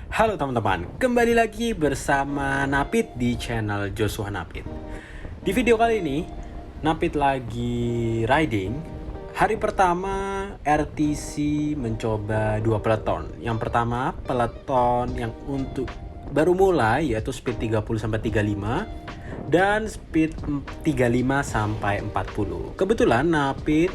Halo teman-teman, kembali lagi bersama Napit di channel Joshua Napit. Di video kali ini, Napit lagi riding. Hari pertama RTC mencoba dua peleton. Yang pertama, peleton yang untuk baru mulai yaitu speed 30 sampai 35 dan speed 35 sampai 40. Kebetulan Napit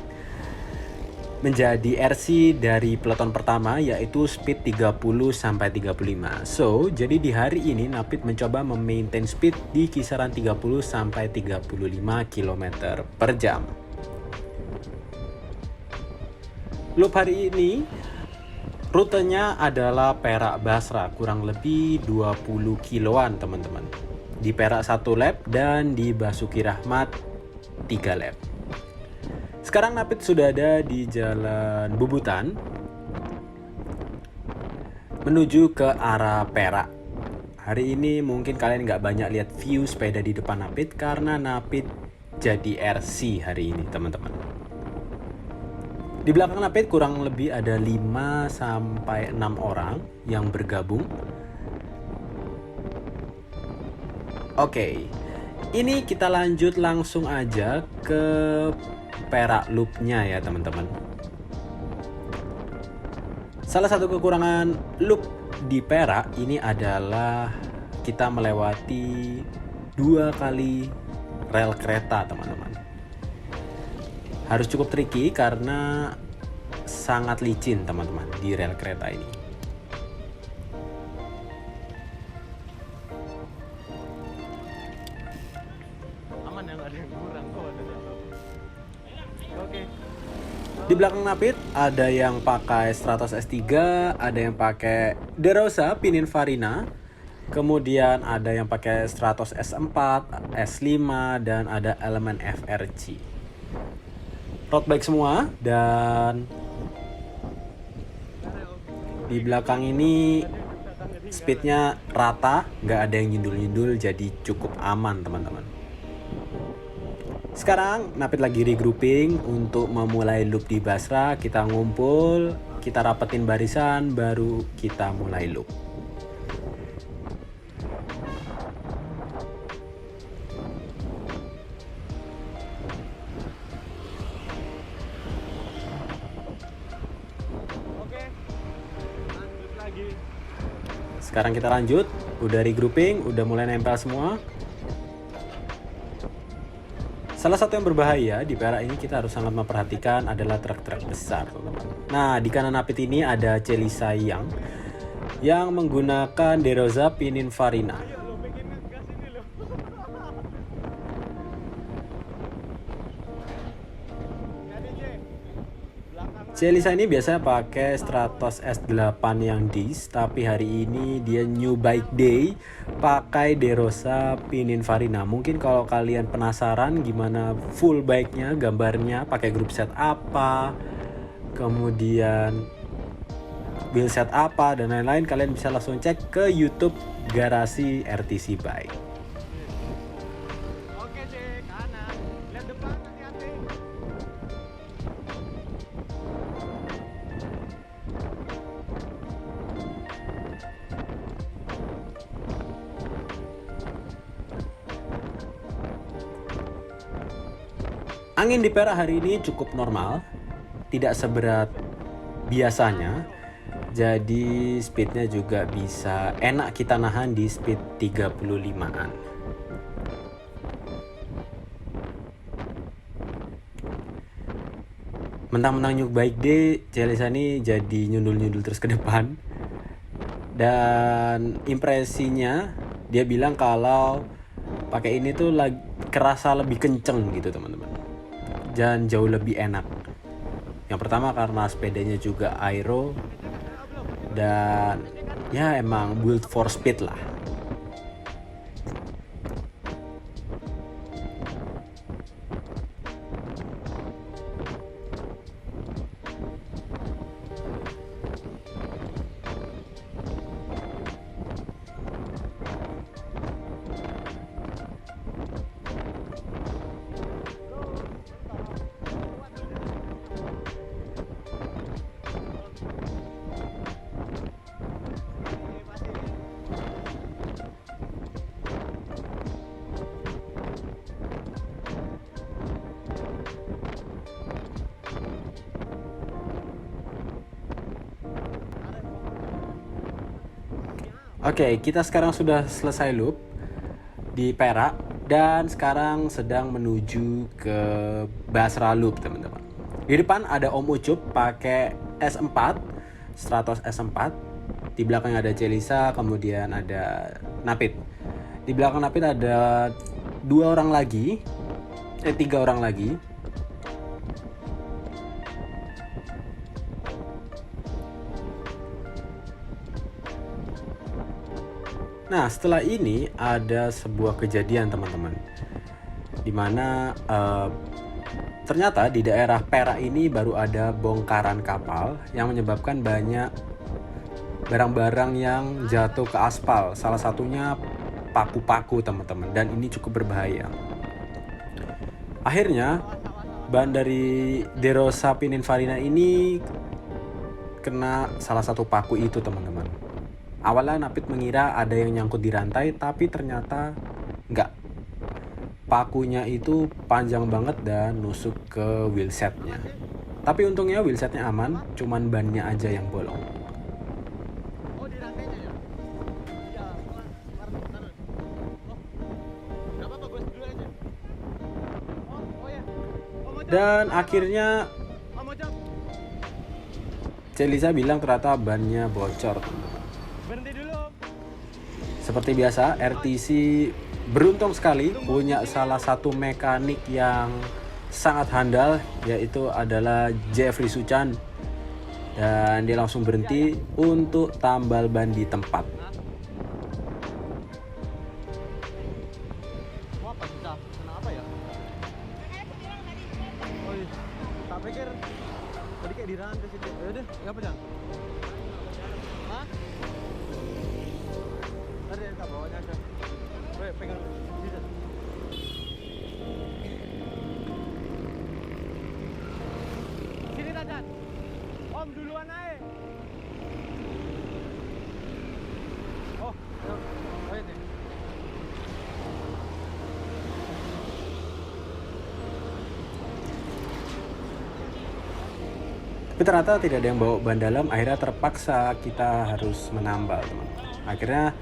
menjadi RC dari peleton pertama yaitu speed 30 sampai 35. So, jadi di hari ini Napit mencoba memaintain speed di kisaran 30 sampai 35 km per jam. Loop hari ini rutenya adalah Perak Basra, kurang lebih 20 kiloan teman-teman. Di Perak 1 lap dan di Basuki Rahmat 3 lap. Sekarang Napit sudah ada di Jalan Bubutan menuju ke arah Perak. Hari ini mungkin kalian nggak banyak lihat view sepeda di depan Napit karena Napit jadi RC hari ini teman-teman. Di belakang Napit kurang lebih ada 5 sampai 6 orang yang bergabung. Oke, ini kita lanjut langsung aja ke Perak loopnya ya teman-teman. Salah satu kekurangan loop di Perak ini adalah kita melewati 2 kali rel kereta teman-teman. Harus cukup tricky karena sangat licin teman-teman di rel kereta ini. Aman ya, nggak ada yang kurang kok, ada satu. Oke. Di belakang Napit ada yang pakai Stratos S3, ada yang pakai DeRosa Pininfarina, kemudian ada yang pakai Stratos S4, S5, dan ada elemen FRC. Road bike semua, dan di belakang ini speednya rata, nggak ada yang nyundul-nyundul, jadi cukup aman teman-teman. Sekarang Napit lagi regrouping untuk memulai loop di Basra. Kita ngumpul, kita rapetin barisan, baru kita mulai loop. Oke. Lanjut lagi. Sekarang kita lanjut, udah regrouping, udah mulai nempel semua. Salah satu yang berbahaya di Perak ini kita harus sangat memperhatikan adalah truk-truk besar teman-teman. Nah, di kanan Napit ini ada Celisa yang menggunakan DeRosa Pininfarina. Ayo lo bikin ngegas ini lo. Jadi C. Belakang. Celisa ini biasanya pakai Stratos S8 yang dis, tapi hari ini dia new bike day pakai DeRosa Pininfarina. Mungkin kalau kalian penasaran gimana full bike-nya, gambarnya, pakai grup set apa, kemudian build set apa dan lain-lain, kalian bisa langsung cek ke YouTube Garasi RTC Bike. Oke C, kanan. Lihat depan, hati-hati. Angin di Perak hari ini cukup normal, tidak seberat biasanya. Jadi speednya juga bisa enak kita nahan di speed 35-an. Mentang-mentang nyuk baik deh, Celisa ini jadi nyundul-nyundul terus ke depan. Dan impresinya dia bilang kalau pakai ini tuh kerasa lebih kenceng gitu teman-teman. Dan jauh lebih enak. Yang pertama karena sepedanya juga aero dan ya emang build for speed lah. Oke, kita sekarang sudah selesai loop di Perak dan sekarang sedang menuju ke Basra Loop, teman-teman. Di depan ada Om Ucup pakai S4, Stratos S4. Di belakang ada Celisa, kemudian ada Napit. Di belakang Napit ada 3 orang lagi. Nah, setelah ini ada sebuah kejadian, teman-teman, dimana ternyata di daerah Perak ini baru ada bongkaran kapal yang menyebabkan banyak barang-barang yang jatuh ke aspal. Salah satunya paku-paku, teman-teman, dan ini cukup berbahaya. Akhirnya ban dari Derosa Pininfarina ini kena salah satu paku itu, teman-teman. Awalnya Napit mengira ada yang nyangkut di rantai, tapi ternyata enggak. Pakunya itu panjang banget dan nusuk ke wheelsetnya. Tapi untungnya wheelsetnya aman, cuman bannya aja yang bolong. Oh, di rantainya ya? Iya, taruh. Oh, nggak apa-apa, gue dulu aja. Oh ya. Dan akhirnya Oh, mau jam. Celisa bilang ternyata bannya bocor. Berhenti dulu. Seperti biasa, RTC beruntung sekali punya salah satu mekanik yang sangat handal, yaitu adalah Jeffrey Suchan. Dan dia langsung berhenti untuk tambal ban di tempat. Wah, apa susah? Kenapa ya? Oh iya. Tak pikir tadi kayak di rantai situ. Ya udah, apa Jang? Hah? Tadi tak bawanya aja. Woi, pegang bisa. Sini Tajan. Om duluan naik. Oh, ayo. Oh ini. Tapi ternyata tidak ada yang bawa ban dalam, akhirnya terpaksa kita harus menambal, teman. Akhirnya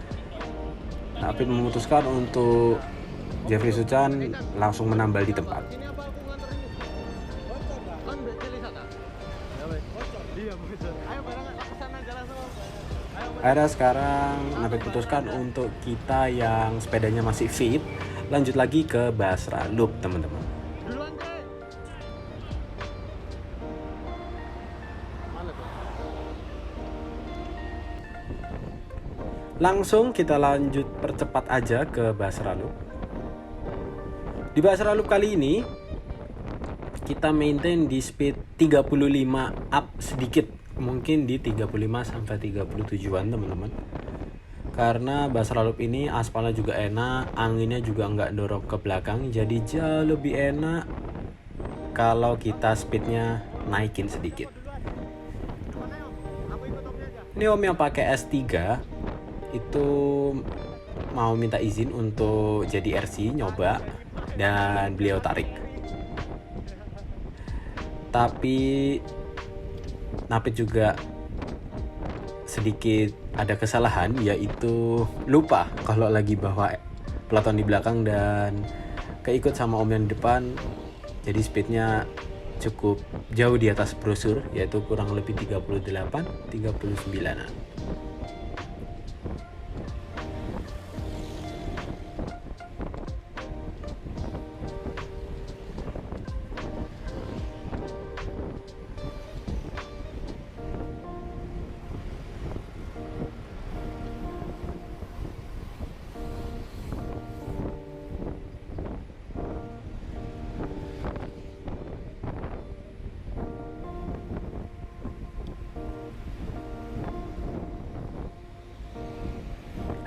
Napit memutuskan untuk Jeffrey Suchan langsung menambal di tempat. Ini apa aku nganter ini? Kan udah Celisa kan? Ya wes. Iya bocor. Ayo bareng ke sana jalan sama. Ayo. Akhirnya sekarang Napit putuskan untuk kita yang sepedanya masih fit lanjut lagi ke Basra Loop, teman-teman. Duluan deh. Mana tuh? Langsung kita lanjut percepat aja ke Basra Loop. Di Basra Loop kali ini kita maintain di speed 35 up sedikit, mungkin di 35 sampai 37-an, teman-teman. Karena Basra Loop ini aspalnya juga enak, anginnya juga nggak dorong ke belakang, jadi jauh lebih enak kalau kita speednya naikin sedikit. Mana Om? Aku ikut Omnya aja. Ini Om yang pakai S3 itu mau minta izin untuk jadi RC nyoba dan beliau tarik. Tapi Napit juga sedikit ada kesalahan, yaitu lupa kalau lagi bawa peloton di belakang dan keikut sama Om yang di depan. Jadi speednya cukup jauh di atas brosur, yaitu kurang lebih 39-an.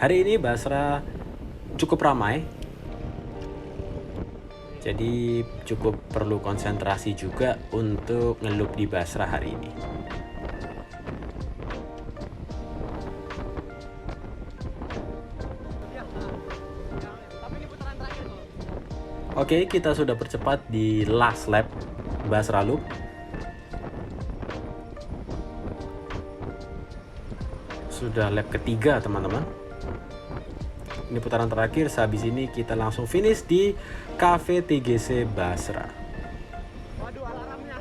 Hari ini Basra cukup ramai, jadi cukup perlu konsentrasi juga untuk ngeloop di Basra hari ini. Tapi ini putaran terakhir loh. Oke, kita sudah percepat di last lap Basra Loop. Sudah lap ketiga, teman-teman. Ini putaran terakhir. Sehabis ini kita langsung finish di Cafe TGC Basra. Waduh, alarmnya.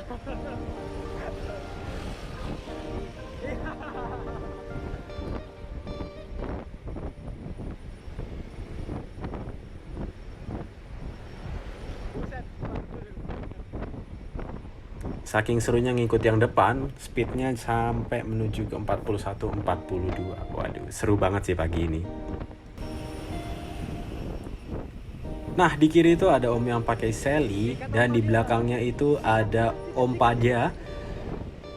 Saking serunya ngikut yang depan, speednya sampai menuju ke 41, 42. Waduh, seru banget sih pagi ini. Nah, di kiri itu ada om yang pakai seli, dan di belakangnya itu ada om Padya,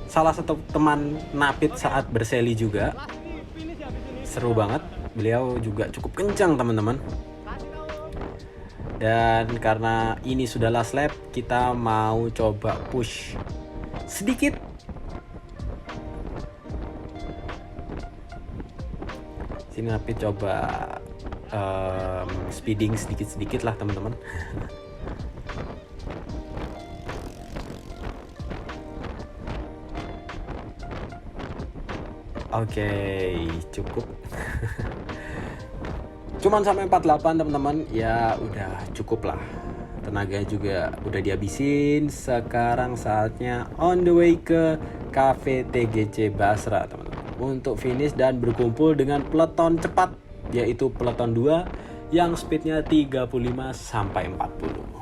salah satu teman Napit saat berseli juga. Last nih, finish ya habis ini. Seru banget, beliau juga cukup kencang teman-teman. Kasih tahu. Dan karena ini sudah last lap, kita mau coba push sedikit. Sini Napit coba speeding sedikit-sedikit lah teman-teman. Oke, cukup. Cuman sampai 48 teman-teman, ya udah cukup lah. Tenaganya juga udah dihabisin. Sekarang saatnya on the way ke Cafe TGC Basra teman-teman, untuk finish dan berkumpul dengan peleton cepat, yaitu peleton 2 yang speednya 35 sampai 40.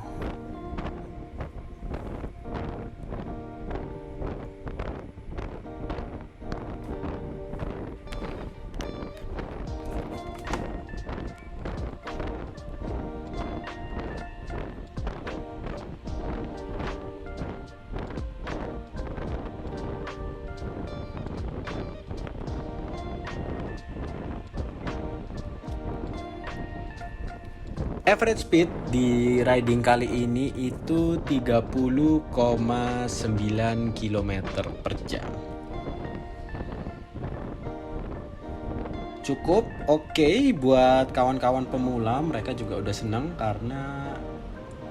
Average speed di riding kali ini itu 30,9 km per jam. Cukup oke buat kawan-kawan pemula, mereka juga udah seneng karena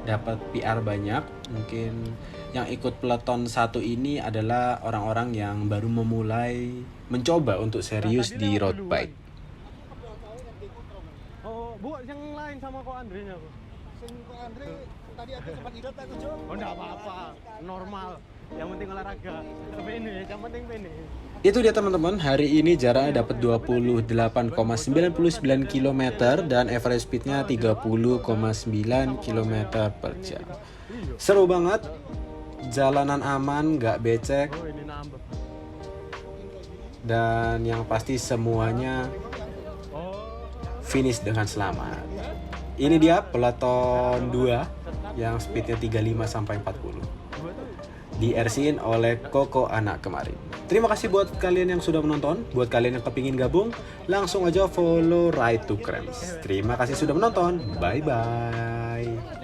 dapat PR banyak. Mungkin yang ikut peloton 1 ini adalah orang-orang yang baru memulai mencoba untuk serius di road bike. Oh, Bu, yang lain sama kok Andre-nya, Bu. Sing kok Andre tadi aku sempat idot aku, Jo. Oh, enggak apa-apa. Normal. Yang penting olahraga. Finish, yang penting finish. Itu dia teman-teman, hari ini jaraknya dapat 28,99 km dan average speednya 30,9 km per jam. Seru banget, jalanan aman, gak becek, Oh, ini nambah. dan yang pasti semuanya Oh, finish dengan selamat. Ini dia peloton 2 yang speednya 35 sampai 40. Di RC-in oleh Koko anak kemarin. Terima kasih buat kalian yang sudah menonton. Buat kalian yang kepingin gabung, langsung aja follow Ride to Krems. Terima kasih sudah menonton. Bye bye.